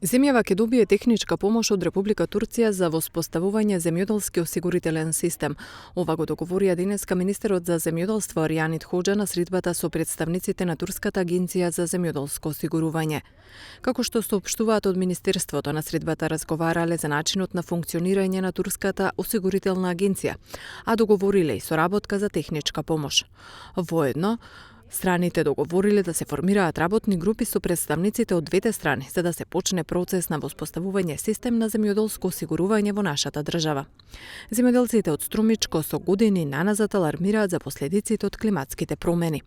Земјава ќе добие техничка помош од Република Турција за воспоставување земјоделски осигурителен систем. Ова го договорија денеска министерот за земјоделство Арјанит Хоџа на средбата со представниците на Турската агенција за земјоделско осигурување. Како што соопштуваат од министерството, на средбата разговарале за начинот на функционирање на Турската осигурителна агенција, а договориле и соработка за техничка помош. Воедно, страните договориле да се формираат работни групи со представниците од двете страни, за да се почне процес на воспоставување систем на земјоделско осигурување во нашата држава. Земјоделците од Струмичко со години наназад алармираат за последиците од климатските промени.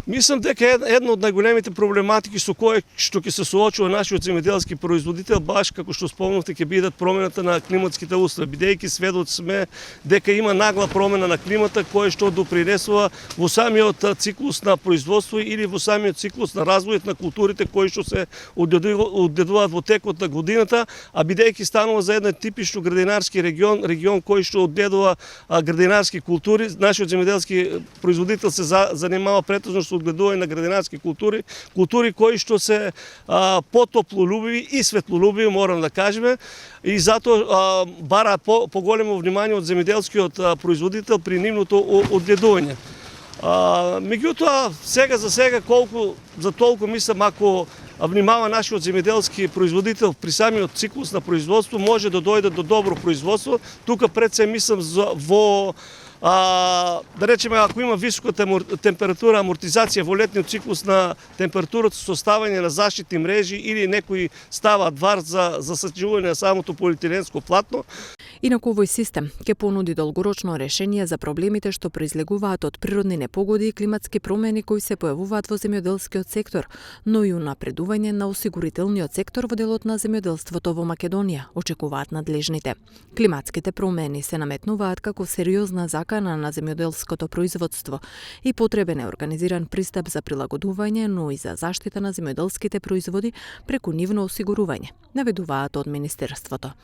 Мислам дека една од најголемите проблематики со кои што ќе се соочува нашиот земјоделски производител, баш како што спомнавте, ќе бидат промената на климатските услови, бидејќи сведоци сме дека има нагла промена на климата кој што допринесува во самиот циклус на производство или во самиот циклус на развојот на културите кои што се одгледуваат во текот на годината, а бидејќи станува за еден типично градинарски регион кој што одгледува градинарски култури, нашиот земјоделски производител се занимава претежно со одгледување на градинарски култури кои што се потоплолюбиви и светлолюбиви, морам да кажеме, и затоа бара поголемо внимание од земјоделскиот производител при нивното одгледување. Меѓутоа, сега за сега, колку за толку мислам, ако внимава нашиот земјоделски производител при самиот циклус на производство, може да дојде до добро производство. Тука пред се мислам во да речеме, ако има висока температура, амортизација во летниот циклус на температурата со ставање на заштитни мрежи или некои ставаат вар за засаđување на самото полиетиленско платно. Инаку овој систем ќе понуди долгорочно решение за проблемите што произлегуваат од природни непогоди и климатски промени кои се појавуваат во земјоделскиот сектор, но и унапредување на осигурителниот сектор во делот на земјоделството во Македонија, очекуваат надлежните. Климатските промени се наметнуваат како сериозна закана на земјоделското производство и потребен е организиран пристап за прилагодување, но и за заштита на земјоделските производи преку нивно осигурување, наведуваат од министерството.